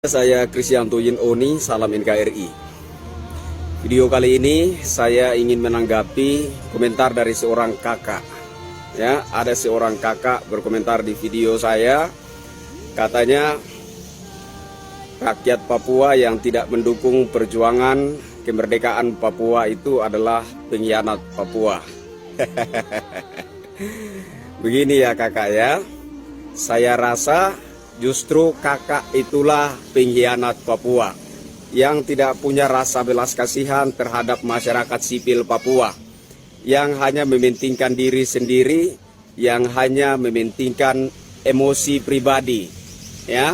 Saya Kristianto Oni, salam NKRI. Video kali ini saya ingin menanggapi komentar dari seorang kakak. Ya, ada seorang kakak berkomentar di video saya, katanya rakyat Papua yang tidak mendukung perjuangan kemerdekaan Papua itu adalah pengkhianat Papua. Begini ya kakak ya, saya rasa justru kakak itulah pengkhianat Papua yang tidak punya rasa belas kasihan terhadap masyarakat sipil Papua, yang hanya mementingkan diri sendiri, yang hanya mementingkan emosi pribadi. Ya,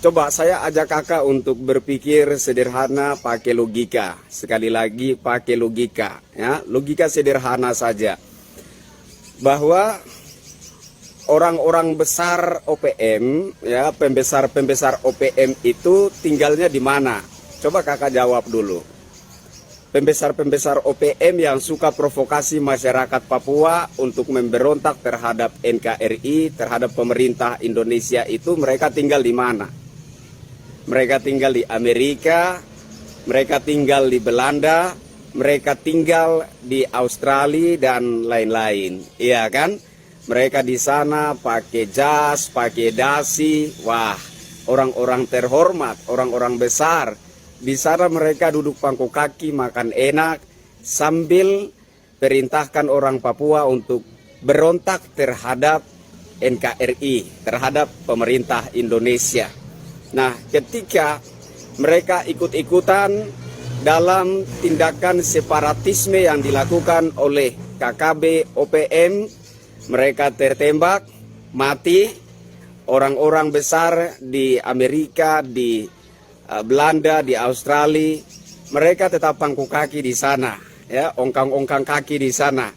coba saya ajak kakak untuk berpikir sederhana pakai logika. Sekali lagi pakai logika, ya, logika sederhana saja, bahwa orang-orang besar OPM, ya, pembesar OPM itu tinggalnya di mana? Coba kakak jawab dulu. Pembesar OPM yang suka provokasi masyarakat Papua untuk memberontak terhadap NKRI, terhadap pemerintah Indonesia itu, mereka tinggal di mana? Mereka tinggal di Amerika, mereka tinggal di Belanda, mereka tinggal di Australia dan lain-lain, iya kan? Mereka di sana pakai jas, pakai dasi, wah, orang-orang terhormat, orang-orang besar. Di sana mereka duduk pangku kaki, makan enak, sambil perintahkan orang Papua untuk berontak terhadap NKRI, terhadap pemerintah Indonesia. Nah, ketika mereka ikut-ikutan dalam tindakan separatisme yang dilakukan oleh KKB OPM, mereka tertembak, mati. Orang-orang besar di Amerika, di Belanda, di Australia, mereka tetap pangku kaki di sana, ya, ongkang-ongkang kaki di sana.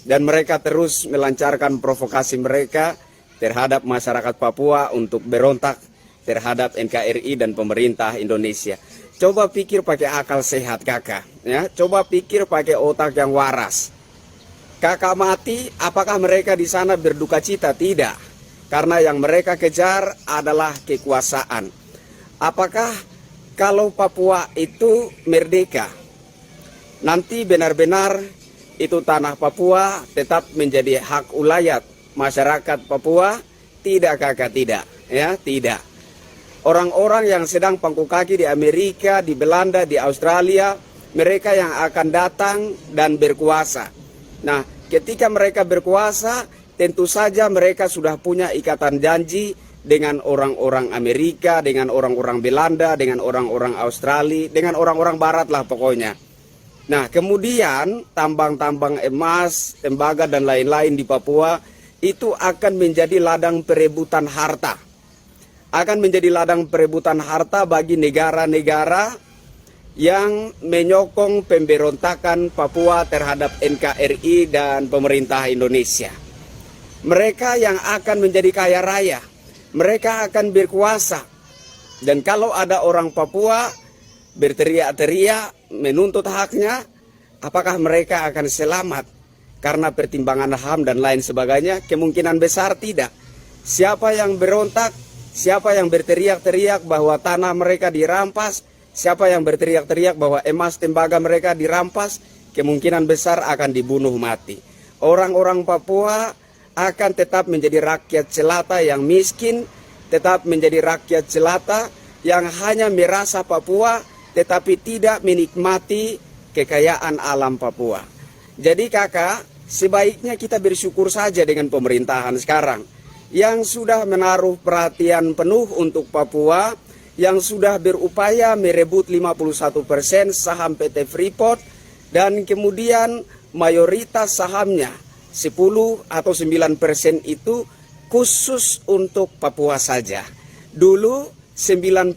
Dan mereka terus melancarkan provokasi mereka terhadap masyarakat Papua untuk berontak terhadap NKRI dan pemerintah Indonesia. Coba pikir pakai akal sehat kakak, ya. Coba pikir pakai otak yang waras. Kakak mati, apakah mereka di sana berduka cita? Tidak. Karena yang mereka kejar adalah kekuasaan. Apakah kalau Papua itu merdeka, nanti benar-benar itu tanah Papua tetap menjadi hak ulayat masyarakat Papua? Tidak kakak, tidak. Ya, tidak. Orang-orang yang sedang pangku kaki di Amerika, di Belanda, di Australia, mereka yang akan datang dan berkuasa. Nah, ketika mereka berkuasa, tentu saja mereka sudah punya ikatan janji dengan orang-orang Amerika, dengan orang-orang Belanda, dengan orang-orang Australia, dengan orang-orang Barat lah pokoknya. Nah, kemudian tambang-tambang emas, tembaga dan lain-lain di Papua itu akan menjadi ladang perebutan harta. Akan menjadi ladang perebutan harta bagi negara-negara yang menyokong pemberontakan Papua terhadap NKRI dan pemerintah Indonesia. Mereka yang akan menjadi kaya raya, mereka akan berkuasa. Dan kalau ada orang Papua berteriak-teriak menuntut haknya, apakah mereka akan selamat karena pertimbangan HAM dan lain sebagainya? Kemungkinan besar tidak. Siapa yang berontak, siapa yang berteriak-teriak bahwa tanah mereka dirampas, siapa yang berteriak-teriak bahwa emas tembaga mereka dirampas, kemungkinan besar akan dibunuh mati. Orang-orang Papua akan tetap menjadi rakyat jelata yang miskin, tetap menjadi rakyat jelata yang hanya merasa Papua tetapi tidak menikmati kekayaan alam Papua. Jadi kakak, sebaiknya kita bersyukur saja dengan pemerintahan sekarang yang sudah menaruh perhatian penuh untuk Papua, yang sudah berupaya merebut 51% saham PT Freeport, dan kemudian mayoritas sahamnya 10 atau 9% itu khusus untuk Papua saja. Dulu 9%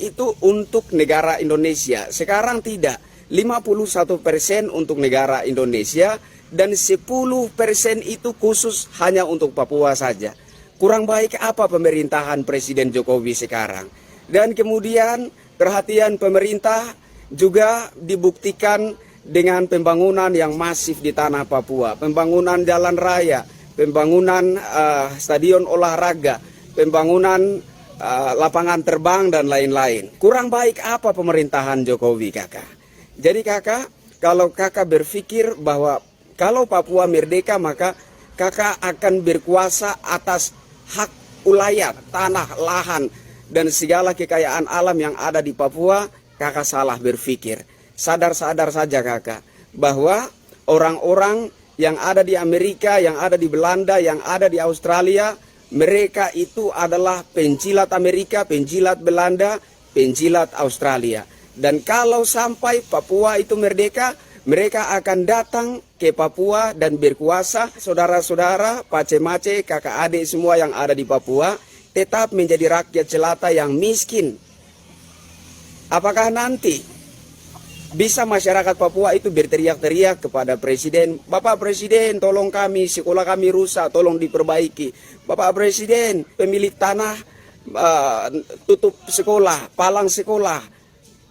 itu untuk negara Indonesia, sekarang tidak. 51% untuk negara Indonesia dan 10% itu khusus hanya untuk Papua saja. Kurang baik apa pemerintahan Presiden Jokowi sekarang? Dan kemudian perhatian pemerintah juga dibuktikan dengan pembangunan yang masif di tanah Papua. Pembangunan jalan raya, pembangunan stadion olahraga, pembangunan lapangan terbang dan lain-lain. Kurang baik apa pemerintahan Jokowi, kakak? Jadi kakak, kalau kakak berpikir bahwa kalau Papua merdeka maka kakak akan berkuasa atas hak ulayat, tanah, lahan, dan segala kekayaan alam yang ada di Papua, kakak salah berpikir. Sadar-sadar saja kakak, bahwa orang-orang yang ada di Amerika, yang ada di Belanda, yang ada di Australia, mereka itu adalah penjilat Amerika, penjilat Belanda, penjilat Australia. Dan kalau sampai Papua itu merdeka, mereka akan datang ke Papua dan berkuasa. Saudara-saudara, pace-mace, kakak adik semua yang ada di Papua tetap menjadi rakyat jelata yang miskin. Apakah nanti bisa masyarakat Papua itu berteriak-teriak kepada Presiden, Bapak Presiden tolong kami, sekolah kami rusak, tolong diperbaiki. Bapak Presiden, pemilik tanah tutup sekolah, palang sekolah.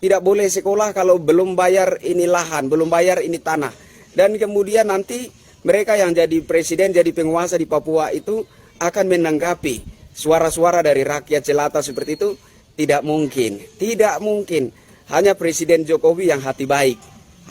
Tidak boleh sekolah kalau belum bayar ini lahan, belum bayar ini tanah. Dan kemudian nanti mereka yang jadi presiden, jadi penguasa di Papua itu akan menanggapi suara-suara dari rakyat jelata seperti itu. Tidak mungkin, tidak mungkin. Hanya Presiden Jokowi yang hati baik.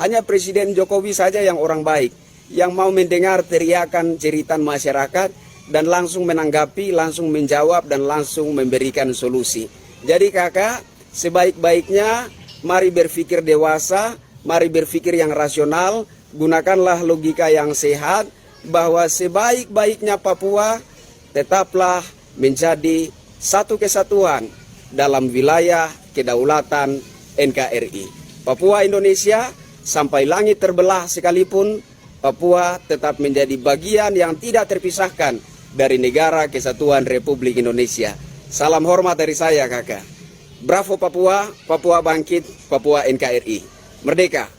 Hanya Presiden Jokowi saja yang orang baik. Yang mau mendengar teriakan jeritan masyarakat dan langsung menanggapi, langsung menjawab dan langsung memberikan solusi. Jadi kakak, sebaik-baiknya mari berpikir dewasa, mari berpikir yang rasional, gunakanlah logika yang sehat bahwa sebaik-baiknya Papua tetaplah menjadi satu kesatuan dalam wilayah kedaulatan NKRI. Papua Indonesia sampai langit terbelah sekalipun, Papua tetap menjadi bagian yang tidak terpisahkan dari negara kesatuan Republik Indonesia. Salam hormat dari saya kakak. Bravo Papua, Papua bangkit, Papua NKRI. Merdeka!